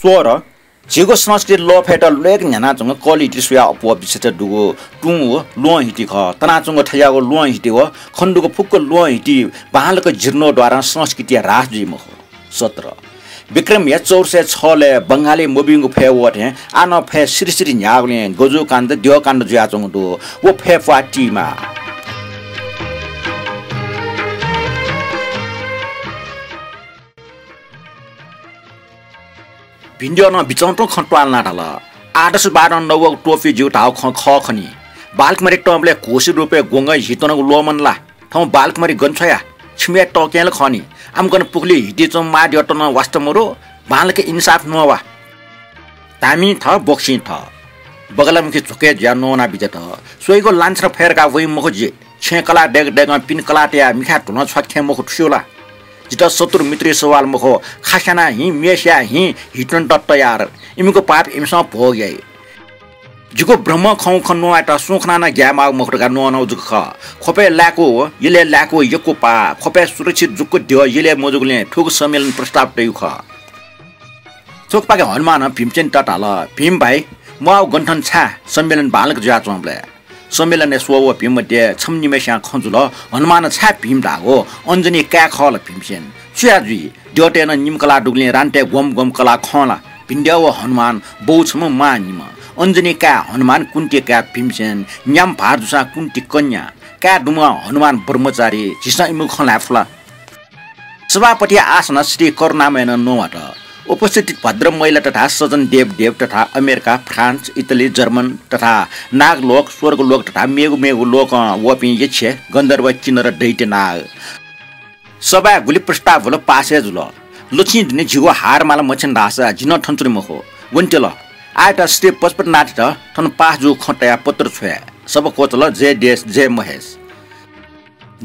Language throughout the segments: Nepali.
स्वर जिगो संस्कृति लो फेट लेक न्याना चंग क्वालिटी सुया अपो बिसेट दुगो टुङो लो हिटी ख तना चंग ठयागो लो हिटी व खण्डुको फुक्को लो हिटी बालको जिर्नो द्वारा संस्कृति राजजी म 17 विक्रम या 406 ले बंगाली मुबिङको फे वटे आन फे श्री न्यागले गजु कान्द दियो कान्द जुया चंग दो वो फे फाटीमा भिन्डियो न बिचौटो खटवाल नाटाला 812 नव टोफी जिउ ढाउ ख खनी बालकमरी टम्ले कोसी रुपे गोंगै हितनको लोमनला ठौ बालकमरी गन्छया छिमे टकेल खनी आमगन पुगली हिटी चौ माडियटन वास्तमरो बालके इंसाफ नवा तामी थ बक्सी थ बगलमकी झुके ज्या नोना बिजत सोइगो लान्छर फेरका वइ मखजे छेकला डेग डेग पिन कलाटिया मिखा टुन छखे मख ठुला जिता सतुर मित्री सवाल मखो खासाना हि मेस्या हि हिटन टट्ट यार इमीको पाप इमसा भोग्या जुको ब्रह्म खौ खन्नो आटा सुखनाना ग्यामा मखरका नोनौ जुख खोपे लाको यले लाको यको पा खोपे सुरक्षित जुको दियो यले मजुगले ठुक सम्मेलन प्रस्ताव तयु ख चोकपाके हनुमान भीमचेन टटाल भीम भाइ म गन्ठन छा सम्मेलन बालक ज्या चम्ले सम्मेलन स्वव भीम मध्ये छमनिमेस्या खजुल हनुमान छा भीम धागो अञ्जनी का खल भीमसेन छुयाजी द्योटेन निमकला डुग्ले रान्टे गम गम कला खला भिन्ड्याव हनुमान बौछम मानिम अञ्जनी का हनुमान कुन्ती का भीमसेन न्याम भारदुसा कुन्ती कन्या का डुमा हनुमान ब्रह्मचारी झिसा इमु खला फला सभापति आसन श्री करुणामयन नोवाट उपस्थित भद्र महिला तथा सजन देव तथा अमेरिका फ्रान्स इटली जर्मन तथा नागलोक स्वर्गलोक तथा मेगु लोक वपि यच्छे गन्धर्व किन्नर दैत्य नाग सभा गुली प्रस्ताव होल पासे जुल लुछि दिने झिगो हारमाला मछन दासा जिन ठन्चुरी मखो वन्टेल आटा श्री पशुपतिनाथ ठन पाजु खटया पत्र छ्या सब कोचल जय देश जय महेश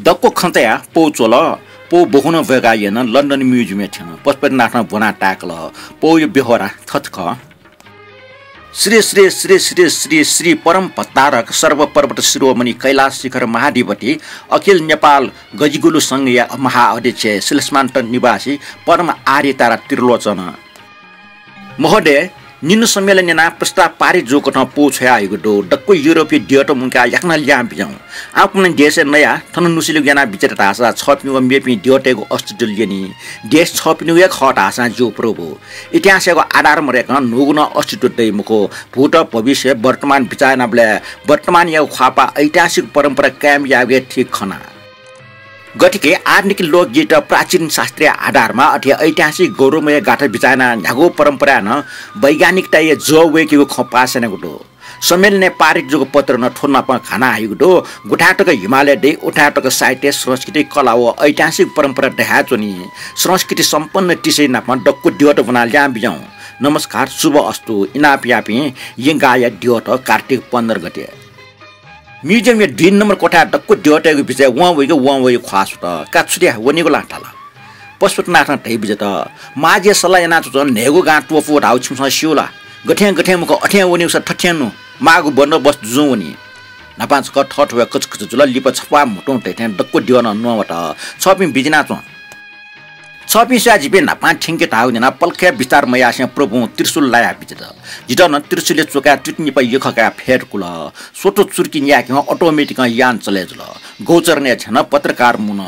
दक्को खन्तया पौचोल पो बहुन भगायन लन्डन म्युजियम थिएन पशुपतिनाथ बना टाकल पो यो बेहोरा थथख श्री श्री श्री श्री श्री श्री परम पतारक सर्व पर्वत शिरोमणि कैलाश शिखर महाधिपति अखिल नेपाल गजिगुलु संघ महाअध्यक्ष शिलस्मान्त निवासी परम आर्य तारा त्रिलोचन महोदय निन्नु सम्मेलन ना प्रस्ताव पारित जो कथा पोछया आएको दो डक्को युरोपीय डियट मुनका याक्न ल्या बिजाउ आपुन देश नया थन नुसिलु ज्ञाना बिचर तासा छपिनु मेपि डियटेको अस्ट्रेलियनी देश छपिनु एक खट आसा जो प्रभु इतिहासको आधार मरेका नुगुन अस्तित्व दैमुको भूत भविष्य वर्तमान विचारनाले वर्तमान या खापा ऐतिहासिक परम्परा कायम यागे ठीक खना गतिके आधुनिक लोकगीत प्राचीन शास्त्रीय आधारमा अथवा ऐतिहासिक गौरवमय गाथा बिचाना न्यागो परम्परा न वैज्ञानिकता ये जो वेकिको खपासनेको दो सम्मेलन पारित जो पत्र न ठोन्न प खाना आएको दो गुठाटक हिमालय दे उठाटक साहित्य संस्कृति कला व ऐतिहासिक परम्परा देहाचोनी संस्कृति सम्पन्न टिसे नापमा डक्को डियोट बना ल्या बिजाउ नमस्कार शुभ अस्तु इनापियापि यंगाय डियोट कार्तिक 15 गते म्युजियम या 2 नम्बर कोठा डक्को डियोटेको बिचे वइ ख्वास त काछुरिया वनिको लाटाला पशुपतिनाथ ढै बिजे त माजे सला याना त नेगो गा टोफो ढाउ छिमसा सिउला गठे मुको अठ्या वनि स ठठ्यानु मागु बन्दोबस्त जुवनी नपाच क ठठ व कचकच जुल लिप छपा मुटौ टेठ्या डक्को डियोन नवट छपि बिजिना छ छपि सा जिबे नपा ठिंके ताउ जना पलखे विस्तार मयासे प्रभु त्रिशूल लाया बिजत जिदन त्रिशूलले चोका टिटनी प यखका फेरकुल सोटो चुर्की न्याक अटोमेटिक यान चलेजल गोचरने छन पत्रकार मुन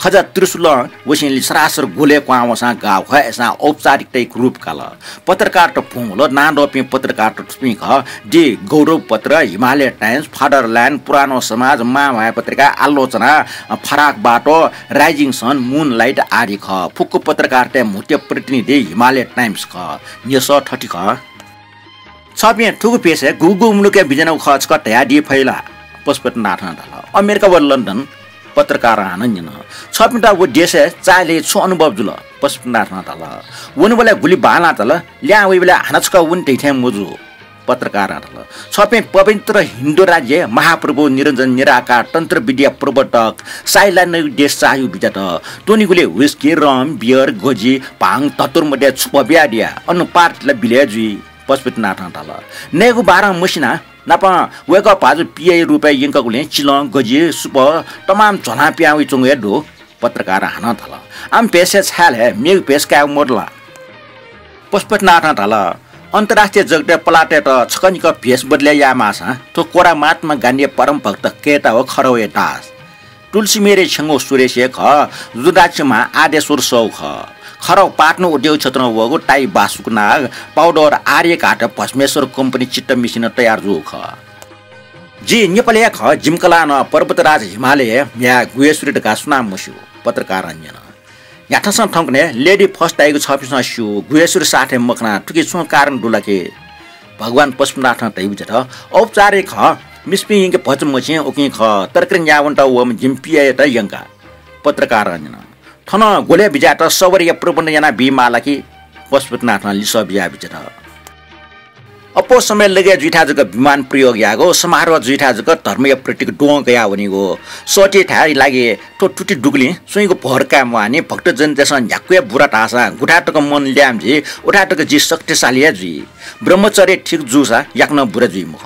खजा त्रिशूल वसिनले सरासर गोले क्वावसा गाव खसा औपचारिकतै रूप काल पत्रकार त फुंगल नाडोपि पत्रकार त स्पिक दि गौरव पत्र हिमालय टाइम्स फादरल्यान्ड पुरानो समाज माया पत्रिका आलोचना फराक बाटो राइजिङ सन मुनलाइट आदि ख फुक्को पत्रकार ते मुख्य प्रतिनिधि हिमालय टाइम्स ख यस 30 ख छपे ठुगु पेसे गुगु मुलुके बिजन खच क तयाडी फैला पशुपतिनाथ नाथला अमेरिका व लन्डन पत्रकार आनन्द छपिटा वो देश चाले छु अनुभव जुल पशुपतिनाथ नाथला वनबले गुली बाला तल ल्या वेबले हनचका वन दैथे मुजु पत्रकार नाथला छपे पवित्र हिन्दू राज्य महाप्रभु निरञ्जन निराकार तन्त्र विद्या प्रवर्तक साइलान देश चाहु बिजत टोनीगुले व्हिस्की रम बियर गोजी पाङ ततुर मध्ये छुपब्याडिया अनुपातले बिलेजी पशुपतिनाथ नाथला नेगु 12 मसिना नापा वेक पाजु पिए रुपे यंकगुले चिलं गजी सुप तमाम झना प्याउ चंगे दो पत्रकार हाना थला आम पेसे छाल है मेग पेस का मोडला पशुपतिनाथ ढाला अन्तर्राष्ट्रिय जगत पलाटे त छकनिक भेष बदल्या या माछा तो कोरा महात्मा गान्धी परम भक्त केटा हो खरवे दास तुलसी मेरे छङ्गो सुरेश ख रुद्राक्षमा आदेश्वर सौ ख खरौ पाट्नु उद्योग क्षेत्र वगो टाई बासुक नाग पाउडर आर्य घाट भस्मेश्वर कम्पनी चिट्ट मिसिन तयार जो ख जी नेपाली ख जिमकला न पर्वतराज हिमालय या गुहेश्वरी ढका सुनाम मुस्यो पत्रकार अन्यन याठसँग ठङ्कने लेडी फर्स्ट आएको छपिसमा स्यु गुहेश्वरी साथे मखना टुकी छु कारण डुलाके भगवान पशुपतिनाथ तै बुझत औपचारिक ख मिस्पी यिङके भजमछि ओकि ख तरकरिङ यावन्ट वम जिम्पिए त यंका पत्रकार अन्यन थन गोले बिजाट सवरिया प्रबन्ध जना बिमालाकी पशुपतिनाथ लिस बिया बिजत अपो समय लगे जुइठा जग विमान प्रयोग यागो समारोह जुइठा जग धर्मीय प्रतीक डोङ गया वनिगो सोटी थाइ लागि तो टुटी डुगली सुइगो भरका माने भक्त जन देसन झ्याक्वे बुरा टासा गुठाटको मन ल्याम जी उठाटको जी शक्तिशाली जी ब्रह्मचर्य ठीक जुसा याक्न बुरा जी मुख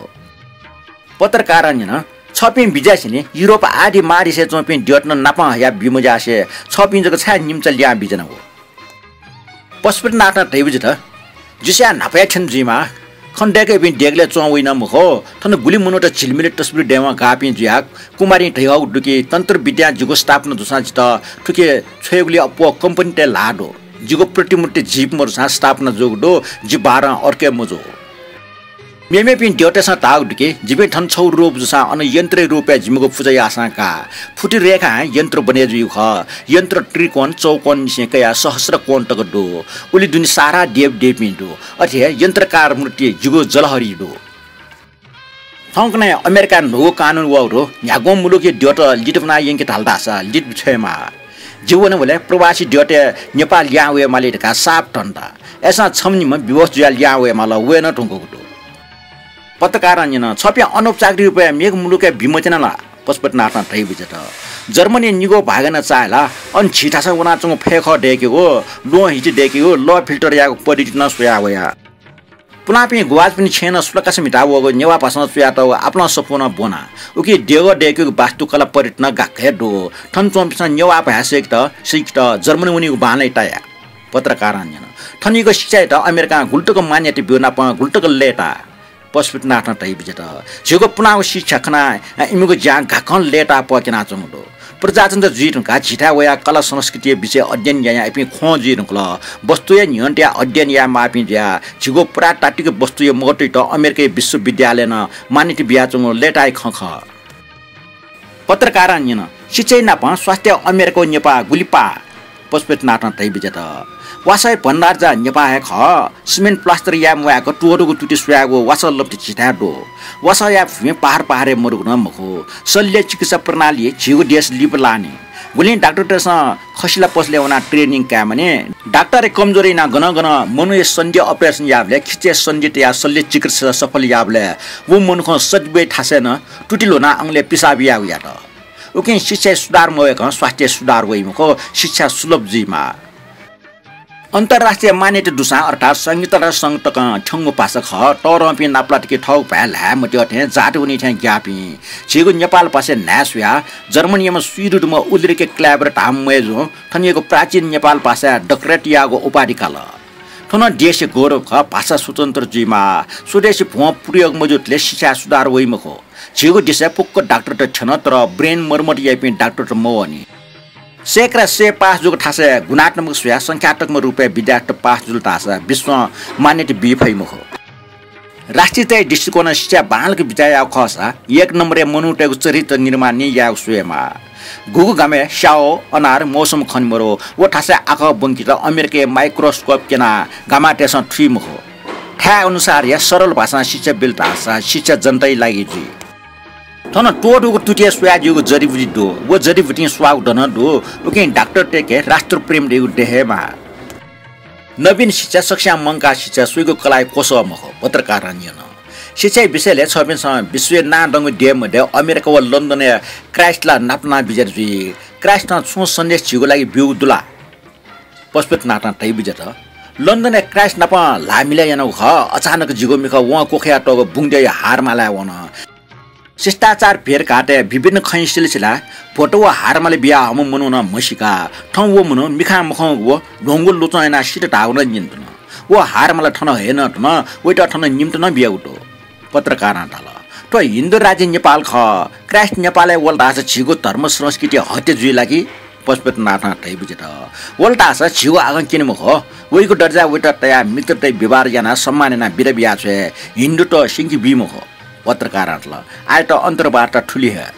पत्रकार अन्यन छपिङ बिजासिने युरोप आदि मारिसे चोपिङ ड्यट्न नापा या बिमजासे छपिङ जग छा निम्च ल्या बिजन हो पशुपतिनाथ दैविज त जिस्या नापया छन जिमा खण्डेके बिन डेगले चौइन मुखो थन गुली मुनोट झिलमिले तस्बिर डेवा गापि जियाक कुमारी ढैवाउ डुकी तन्त्र विद्या जुगो स्थापना दुसा जित ठुके छेगुली अपो कम्पनी ते लाडो जुगो प्रतिमूर्ति जीप मरसा स्थापना जोगडो जि 12 अर्के मजो मेमे पिन ड्योटेसा ताउ डुके जिबे ठन छौ रूप जुसा अन यन्त्र रूपे जिमगो फुजै आसाका फुटी रेखा यन्त्र बने जुइ ख यन्त्र त्रिकोण चौकोण निसे कया सहस्र कोण तक डो उली दुनि सारा देव देपिन्दो अथे यन्त्रकार मूर्ति जुगो जलहरी डो थंकने अमेरिका नो कानुन वरो यागो मुलुके ड्योट लिटबना यंके ढालदासा लिट छेमा जीवन बोले प्रवासी ड्योटे नेपाल यावे माले ढका साप ठन्डा एसा छमनिम विवश जुल यावे माला वेन ठुंगो पत्रकार अन्यन छप्या अनौपचारिक रूपे मेघ मुलुके विमोचनला पशुपतिनाथ थै बिजत जर्मनी निगो भागन चाहला अन छिटासा उना चंग फेख डेकेको लो हिटी डेकेको लो फिल्टर याको पडिट न सोया वया पुनापि गुवाज पनि छैन सुलकास मिटावको नेवा भाषा सुया त आफ्नो सपना बोना उकि डेगो डेकेको वास्तुकला पर्यटन गाखे दो ठन चोम्पिस नेवा भाषिक त सिक त जर्मनी उनीको बानै टाया पत्रकार अन्यन ठनीको शिक्षा त अमेरिका गुल्टको मान्यता बिउना प गुल्टको लेटा पशुपतिनाथ तै बिजत झिगो पुनाव शिक्षा खना इमुको ज्याङ घाकन लेटा पकेना चंगडो प्रजातन्त्र जुइरुका झिटा वया कला संस्कृति विषय अध्ययन या इपि खो जुइरुकल वस्तुय नियन्त्या अध्ययन या मापि ज्या झिगो पुरातात्विक वस्तुय मोटै त अमेरिकी विश्वविद्यालय न मानिति बिया चंगो लेटाइ खख पत्रकार अन्यन शिक्षै नाप स्वास्थ्य अमेरिका नेपा गुलिपा पशुपतिनाथ तै बिजत वासाय भण्डार जा नेपाल ख सिमेन्ट प्लास्टर या मुयाको टोडोको टुटी सुयागो वासा लप्टी छिटाडो वासा या फुमे पहाडे मरुग न मखो शल्य चिकित्सा प्रणाली झिगो देश लिप लाने गुलिन डाक्टर तेस खसिला पसले वना ट्रेनिङ कामने डाक्टर कमजोरी ना गन मनुय सन्ध्य अपरेसन याबले खिचे सन्जित या शल्य चिकित्सा सफल याबले वो मनुख सजबे ठासे न टुटिलो ना अंगले पिसाब या उया त उकिन शिक्षा सुधार मयक स्वास्थ्य सुधार वइ मखो शिक्षा सुलभ जिमा अन्तर्राष्ट्रिय मान्यता दुसा अर्थात संयुक्त राष्ट्र संघ तक ठंगो पासक ह टरपि नाप्लाटके ठौ भ्याल मट्यो थे जाट उनी थे ग्यापि छिगो नेपाल पासे नासुया जर्मनीमा स्वीडनमा उद्रेके क्ल्याबर टाममेजो थनिएको प्राचीन नेपाल पासा डक्रेटियाको उपाधि काल थन देश गौरव ख भाषा स्वतन्त्र जिमा स्वदेशी भूम प्रयोग मजुतले शिक्षा सुधार वइमखो छिगो दिशा पुक्क डाक्टर त छन तर ब्रेन मर्मट यापि डाक्टर त मवनी सेक्रा से पास जुग ठासे गुणात्मक सुया संख्यात्मक रूपे विद्यार्थी पास जुल तासा विश्व मान्यता बिफै मुखो राष्ट्रिय दृष्टिकोण शिक्षा बालको विद्या खसा एक नम्बरे मनुटेको चरित्र निर्माण नि या सुयमा गुगु गामे शाओ अनार मौसम खनमरो वो ठासे आख बंकित अमेरिकी माइक्रोस्कोप केना गामाटेसन थ्री मुखो ठा अनुसार या सरल भाषा शिक्षा बिल तासा शिक्षा जनतै लागि जी थन टोडोको टुटिया सुयाजुको जडीबुटी दो वो जडीबुटी स्वाग दन दो ओके डाक्टर टेके राष्ट्र प्रेम देउ देहेमा नवीन शिक्षा शिक्षा मंका शिक्षा सुइगो कलाय कोस मख पत्रकार अन्यन शिक्षा विषयले छबिन विश्व ना दंग डेम दे अमेरिका व लन्डन क्राइस्टला नापना बिजर जी क्राइस्ट छु सन्देश छिगो लागि बिउ दुला पशुपतिनाथ तै बिजत लन्डन क्राइस्ट नाप लामिला यानो ख अचानक जिगो मिख व कोखया टगो बुङदे हार माला वन शिष्टाचार फेर काटे विभिन्न खै सिलसिला फोटो व हारमाले बिया हम मनुन मसिका ठौ वो मनु मिखा मख वो ढोंगो लुचाइना सिट ढाउन जिन्दन वो हार मलाई ठन हेर्न ठन वेट ठन निम्त न बियाउटो पत्रकार ढाल तो हिन्दू राज्य नेपाल ख क्राइस्ट नेपालले वल्टा छिगो धर्म संस्कृति हत्या जुइ लागि पशुपतिनाथ ठै बुझेट वल्टा छिगो आगन किनेम हो वहीको दर्जा वेट तया मित्र तै व्यवहार याना सम्मानना बिरबिया छे हिन्दू त सिंगी बिम हो पत्रकार ढाल आए त अन्तर्वार्ता ठुली है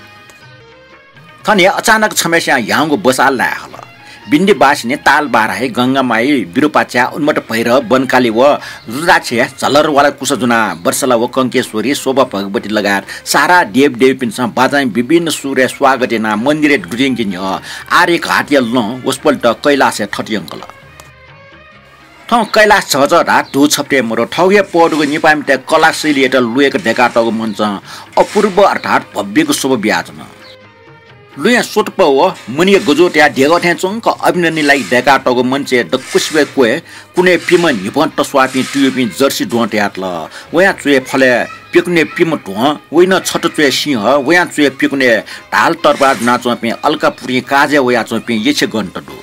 थने अचानक समस्या याउँको बसाल ला हल बिन्दी बासिने ताल बाराहे गंगामाई बिरुपाच्या उन्मट पैर बनकाली व रुद्राक्ष चलर वाला कुसजुना वर्षला व कंकेश्वरी शोभा भगवती लगायत सारा देव देवी पिनसँग बाजाई विभिन्न सूर्य स्वागतेना मन्दिरे डुरिङ्गिन आर्य घाटिया ल वसपल्ट कैलाश ठटियङ्कल ठौ कैलाश छजरा धु छप्टे मरो ठौगे पडुको निपामिते कला शैली एट लुएको ढेकाटको मञ्च अपूर्व अर्थात् भव्यको शोभा ब्याजन लुया सोटप व मुनिय गजोट्या ढेगा ठ्याचुङक अभिनन्दनीलाई ढेकाटको मञ्चे डकुस्वे कोए कुनै पिम निपन तस्वापि ट्युपि जर्सी ढोट्यात ल वया चुए फले पिकुने पिम ढो वइन छट चुए सिंह वया चुए पिकुने ढाल तरबार नाचोपि अलकापुरी काजे वया चोपि येछे गन्टडो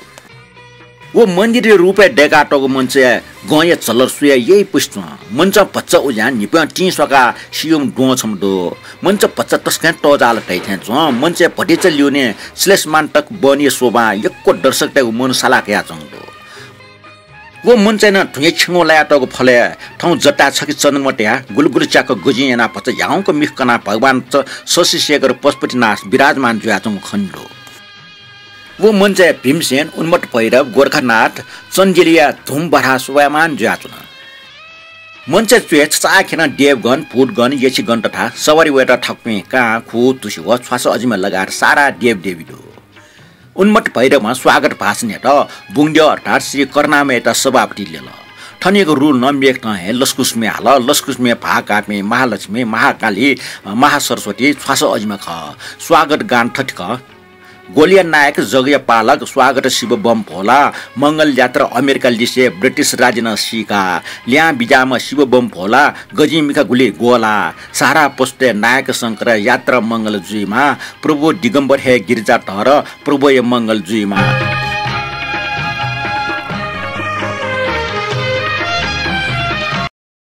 वो मंदिर रूपे डेकाटोको मञ्चे गए चलर सुया यही पुष्ट मञ्च पच्चा उजान निप टी सका सियम डो छमदो मञ्च पच्चा तस्का टजाल टैथे छ मञ्चे भटिच ल्युने श्लेषमान्तक बनिए शोभा यक्को दर्शक तको मन साला क्या चंदो वो मञ्चे न ठुये छिङो लायाटको फले ठौ जटा छकि चनमट्या गुलगुल चाको गुजियाना पच्चा याउँको मिखकना भगवान शशि शेखर पशुपतिनाथ विराजमान जुयाचङ खण्डो वो मञ्चे भीमसेन उन्मट भैरव गोर्खानाथ चन्जेलिया धुमबरा सुवामान ज्याचुन मञ्चे चुए चाखेन देवगन फुटगन येछि गन तथा सवारी वेटा ठक्मे का खु तुसी व छ्वास अजिमा लगाएर सारा देव देवी दो उन्मट भैरवमा स्वागत भाषण हेट बुङ्ग्य अर्थात् श्री कर्णामे एटा सभापति लेल ठनिएको रुल न मेक न हे लस्कुसमे हाल लस्कुसमे भाकामे महालक्ष्मी महाकाली महासरस्वती छ्वास अजिमा ख स्वागत गान ठटक गोलिया नायक जगय पालक स्वागत शिव बम भोला मंगल यात्रा अमेरिका लिसे ब्रिटिश राज्य सिका ल्या बिजामा शिव बम भोला गजिमिका गुली गोला सारा पोस्टे नायक शंकर यात्रा मंगल जुइमा प्रभु दिगम्बर हे गिरिजा धर प्रभु मंगल जुइमा